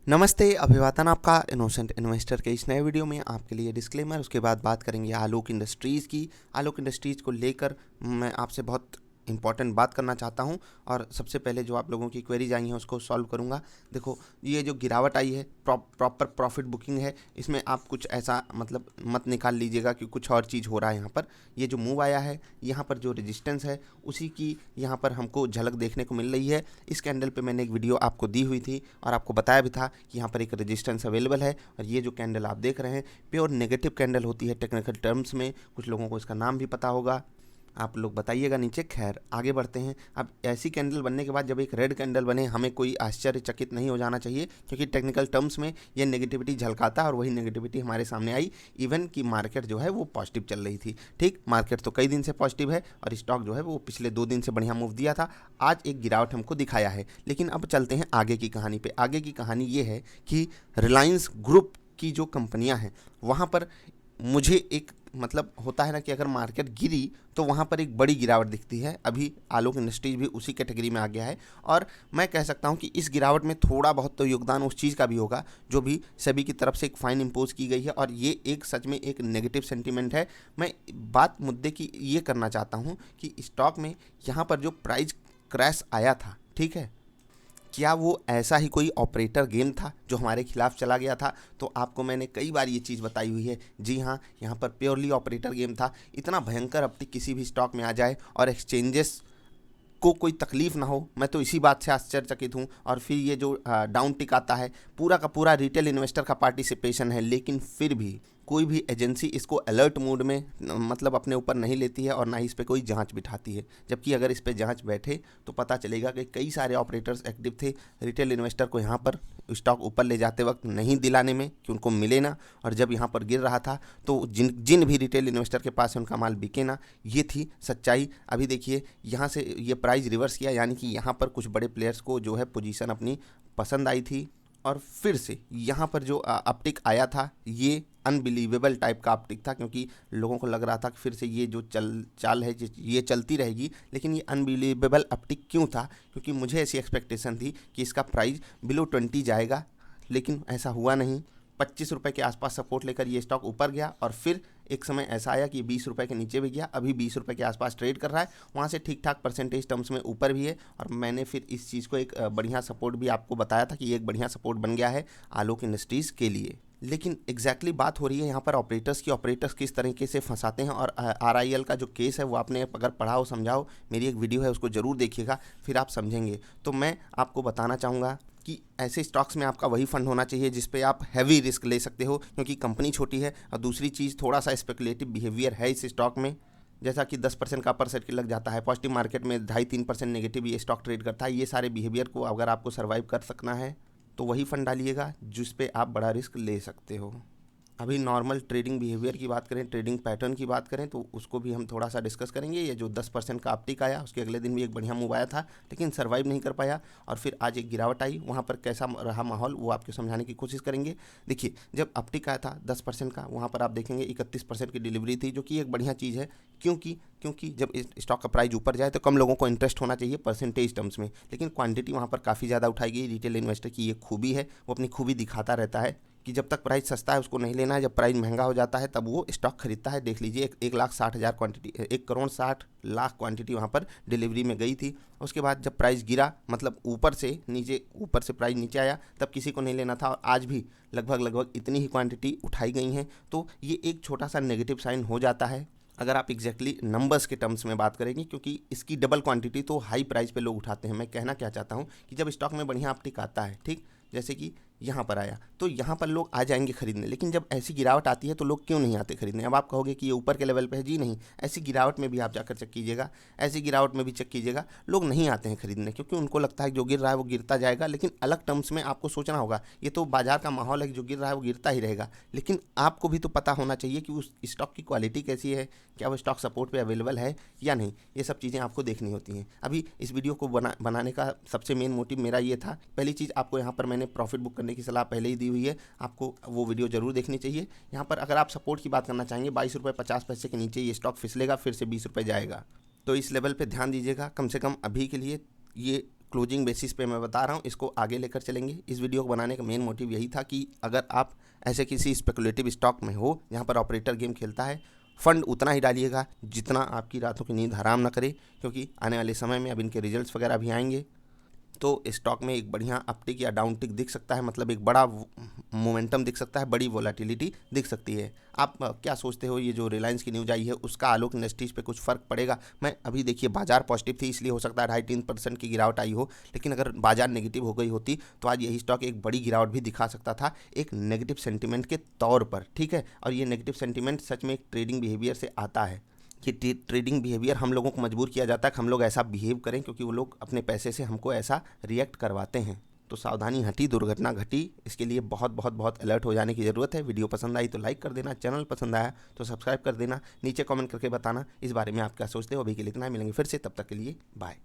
नमस्ते, अभिवादन आपका इनोसेंट इन्वेस्टर के इस नए वीडियो में आपके लिए डिस्क्लेमर। उसके बाद बात करेंगे आलोक इंडस्ट्रीज़ की। आलोक इंडस्ट्रीज़ को लेकर मैं आपसे बहुत इंपॉर्टेंट बात करना चाहता हूं और सबसे पहले जो आप लोगों की क्वेरीज आई हैं उसको सॉल्व करूंगा। देखो, ये जो गिरावट आई है प्रॉपर प्रॉफिट बुकिंग है, इसमें आप कुछ ऐसा मतलब मत निकाल लीजिएगा कि कुछ और चीज़ हो रहा है। यहाँ पर ये जो मूव आया है, यहाँ पर जो रेजिस्टेंस है उसी की यहाँ पर हमको झलक देखने को मिल रही है। इस कैंडल पे मैंने एक वीडियो आपको दी हुई थी और आपको बताया भी था कि यहाँ पर एक रेजिस्टेंस अवेलेबल है। और ये जो कैंडल आप देख रहे हैं प्योर नेगेटिव कैंडल होती है टेक्निकल टर्म्स में, कुछ लोगों को इसका नाम भी पता होगा, आप लोग बताइएगा नीचे। खैर, आगे बढ़ते हैं। अब ऐसी कैंडल बनने के बाद जब एक रेड कैंडल बने, हमें कोई आश्चर्यचकित नहीं हो जाना चाहिए, क्योंकि टेक्निकल टर्म्स में ये नेगेटिविटी झलकाता है और वही नेगेटिविटी हमारे सामने आई। इवन की मार्केट जो है वो पॉजिटिव चल रही थी। ठीक, मार्केट तो कई दिन से पॉजिटिव है और स्टॉक जो है वो पिछले 2 दिन से बढ़िया मूव दिया था। आज एक गिरावट हमको दिखाया है। लेकिन अब चलते हैं आगे की कहानी पे। आगे की कहानी ये है कि रिलायंस ग्रुप की जो कंपनियां हैं वहाँ पर मुझे एक मतलब होता है ना कि अगर मार्केट गिरी तो वहाँ पर एक बड़ी गिरावट दिखती है। अभी आलोक इंडस्ट्रीज भी उसी कैटेगरी में आ गया है और मैं कह सकता हूँ कि इस गिरावट में थोड़ा बहुत तो योगदान उस चीज़ का भी होगा जो भी सभी की तरफ से एक फाइन इम्पोज की गई है और ये एक सच में एक नेगेटिव सेंटीमेंट है। मैं बात मुद्दे की ये करना चाहता हूँ कि स्टॉक में यहाँ पर जो प्राइस क्रैश आया था, ठीक है, क्या वो ऐसा ही कोई ऑपरेटर गेम था जो हमारे खिलाफ चला गया था? तो आपको मैंने कई बार ये चीज़ बताई हुई है। जी हाँ, यहाँ पर प्योरली ऑपरेटर गेम था। इतना भयंकर अपटिक किसी भी स्टॉक में आ जाए और एक्सचेंजेस को कोई तकलीफ ना हो, मैं तो इसी बात से आश्चर्यचकित हूँ। और फिर ये जो डाउन टिक आता है, पूरा का पूरा रिटेल इन्वेस्टर का पार्टिसिपेशन है, लेकिन फिर भी कोई भी एजेंसी इसको अलर्ट मोड में मतलब अपने ऊपर नहीं लेती है और ना ही इस पर कोई जांच बिठाती है। जबकि अगर इस पर जांच बैठे तो पता चलेगा कि कई सारे ऑपरेटर्स एक्टिव थे रिटेल इन्वेस्टर को यहाँ पर स्टॉक ऊपर ले जाते वक्त नहीं दिलाने में कि उनको मिले ना, और जब यहाँ पर गिर रहा था तो जिन जिन भी रिटेल इन्वेस्टर के पास है उनका माल बिके ना। ये थी सच्चाई। अभी देखिए यहाँ से ये प्राइस रिवर्स किया, यानी कि यहाँ पर कुछ बड़े प्लेयर्स को जो है पोजीशन अपनी पसंद आई थी और फिर से यहाँ पर जो अपटिक आया था ये अनबिलीवेबल टाइप का अपटिक था, क्योंकि लोगों को लग रहा था कि फिर से ये जो चाल है ये चलती रहेगी। लेकिन ये अनबिलीवेबल अपटिक क्यों था? क्योंकि मुझे ऐसी एक्सपेक्टेशन थी कि इसका प्राइस बिलो 20 जाएगा, लेकिन ऐसा हुआ नहीं। 25 रुपये के आसपास सपोर्ट लेकर ये स्टॉक ऊपर गया और फिर एक समय ऐसा आया कि 20 रुपये के नीचे भी गया। अभी 20 रुपये के आसपास ट्रेड कर रहा है, वहाँ से ठीक ठाक परसेंटेज टर्म्स में ऊपर भी है। और मैंने फिर इस चीज़ को एक बढ़िया सपोर्ट भी आपको बताया था कि ये एक बढ़िया सपोर्ट बन गया है आलोक इंडस्ट्रीज़ के लिए। लेकिन एग्जैक्टली बात हो रही है यहाँ पर ऑपरेटर्स की। ऑपरेटर्स किस तरीके से फंसाते हैं और आरआईएल का जो केस है वो आपने अगर पढ़ा हो समझाओ, मेरी एक वीडियो है उसको ज़रूर देखिएगा, फिर आप समझेंगे। तो मैं आपको बताना चाहूँगा कि ऐसे स्टॉक्स में आपका वही फंड होना चाहिए जिस पे आप हैवी रिस्क ले सकते हो, क्योंकि कंपनी छोटी है और दूसरी चीज़ थोड़ा सा स्पेकुलेटिव बिहेवियर है इस स्टॉक में। जैसा कि 10% का अपर सर्किट लग जाता है, पॉजिटिव मार्केट में 2.5-3% नेगेटिव ये स्टॉक ट्रेड करता है। ये सारे बिहेवियर को अगर आपको सर्वाइव कर सकना है तो वही फंड डालिएगा जिस पे आप बड़ा रिस्क ले सकते हो। अभी नॉर्मल ट्रेडिंग बिहेवियर की बात करें, ट्रेडिंग पैटर्न की बात करें तो उसको भी हम थोड़ा सा डिस्कस करेंगे। ये जो 10% का अपटिक आया उसके अगले दिन भी एक बढ़िया मूव आया था, लेकिन सर्वाइव नहीं कर पाया और फिर आज एक गिरावट आई। वहाँ पर कैसा रहा माहौल वो आपको समझाने की कोशिश करेंगे। देखिए, जब अपटिक आया था 10% का, वहाँ पर आप देखेंगे 31% की डिलीवरी थी, जो कि एक बढ़िया चीज़ है। क्योंकि जब स्टॉक का प्राइस ऊपर जाए तो कम लोगों को इंटरेस्ट होना चाहिए परसेंटेज टर्म्स में, लेकिन क्वांटिटी वहाँ पर काफ़ी ज़्यादा उठाई गई। रिटेल इन्वेस्टर की ये खूबी है, वो अपनी खूबी दिखाता रहता है कि जब तक प्राइस सस्ता है उसको नहीं लेना है, जब प्राइस महंगा हो जाता है तब वो स्टॉक खरीदता है। देख लीजिए, 1,60,000 क्वांटिटी, 1,60,00,000 क्वांटिटी वहाँ पर डिलीवरी में गई थी। उसके बाद जब प्राइस गिरा, मतलब ऊपर से प्राइस नीचे आया, तब किसी को नहीं लेना था और आज भी लगभग इतनी ही क्वांटिटी उठाई गई हैं। तो ये एक छोटा सा नेगेटिव साइन हो जाता है अगर आप एग्जैक्टली नंबर्स के टर्म्स में बात करेंगे, क्योंकि इसकी डबल क्वांटिटी तो हाई प्राइस पे लोग उठाते हैं। मैं कहना क्या चाहता हूँ कि जब स्टॉक में बढ़िया अपटिक आता है, ठीक, जैसे कि यहाँ पर आया, तो यहाँ पर लोग आ जाएंगे खरीदने। लेकिन जब ऐसी गिरावट आती है तो लोग क्यों नहीं आते खरीदने? अब आप कहोगे कि ये ऊपर के लेवल पे है। जी नहीं, ऐसी गिरावट में भी आप जाकर चेक कीजिएगा, ऐसी गिरावट में भी चेक कीजिएगा, लोग नहीं आते हैं खरीदने, क्योंकि उनको लगता है जो गिर रहा है वो गिरता जाएगा। लेकिन अलग टर्म्स में आपको सोचना होगा, ये तो बाजार का माहौल है कि जो गिर रहा है वो गिरता ही रहेगा। लेकिन आपको भी तो पता होना चाहिए कि उस स्टॉक की क्वालिटी कैसी है, क्या वो स्टॉक सपोर्ट पे अवेलेबल है या नहीं। ये सब चीज़ें आपको देखनी होती हैं। अभी इस वीडियो को बनाने का सबसे मेन मोटिव मेरा ये था। पहली चीज़, आपको यहाँ पर मैंने प्रॉफिट बुक करने की सलाह पहले ही दी हुई है, आपको वो वीडियो जरूर देखनी चाहिए। यहाँ पर अगर आप सपोर्ट की बात करना चाहेंगे, 22.50 रुपये के नीचे ये स्टॉक फिसलेगा, फिर से 20 रुपये जाएगा, तो इस लेवल पे ध्यान दीजिएगा। कम से कम अभी के लिए ये क्लोजिंग बेसिस पे मैं बता रहा हूँ, इसको आगे लेकर चलेंगे। इस वीडियो को बनाने का मेन मोटिव यही था कि अगर आप ऐसे किसी स्पेकुलेटिव स्टॉक में हो जहाँ पर ऑपरेटर गेम खेलता है, फंड उतना ही डालिएगा जितना आपकी रातों की नींद हराम ना करे, क्योंकि आने वाले समय में अब इनके रिजल्ट्स वगैरह भी आएंगे तो स्टॉक में एक बढ़िया अपटिक या डाउन टिक दिख सकता है, मतलब एक बड़ा मोमेंटम दिख सकता है, बड़ी वोलेटिलिटी दिख सकती है। आप क्या सोचते हो, ये जो रिलायंस की न्यूज़ आई है उसका आलोक इंडस्ट्रीज़ पे कुछ फ़र्क पड़ेगा? मैं अभी देखिए बाजार पॉजिटिव थी इसलिए हो सकता है 2.5-3% की गिरावट आई हो, लेकिन अगर बाजार नेगेटिव हो गई होती तो आज यही स्टॉक एक बड़ी गिरावट भी दिखा सकता था, एक नेगेटिव सेंटिमेंट के तौर पर, ठीक है। और ये नेगेटिव सेंटिमेंट सच में एक ट्रेडिंग बिहेवियर से आता है कि ट्रेडिंग बिहेवियर हम लोगों को मजबूर किया जाता है कि हम लोग ऐसा बिहेव करें, क्योंकि वो लोग अपने पैसे से हमको ऐसा रिएक्ट करवाते हैं। तो सावधानी हटी, दुर्घटना घटी, इसके लिए बहुत बहुत बहुत अलर्ट हो जाने की ज़रूरत है। वीडियो पसंद आई तो लाइक कर देना, चैनल पसंद आया तो सब्सक्राइब कर देना, नीचे कमेंट करके बताना इस बारे में आप क्या सोचते हो। अभी के लिए इतना ही, मिलेंगे फिर से, तब तक के लिए बाय।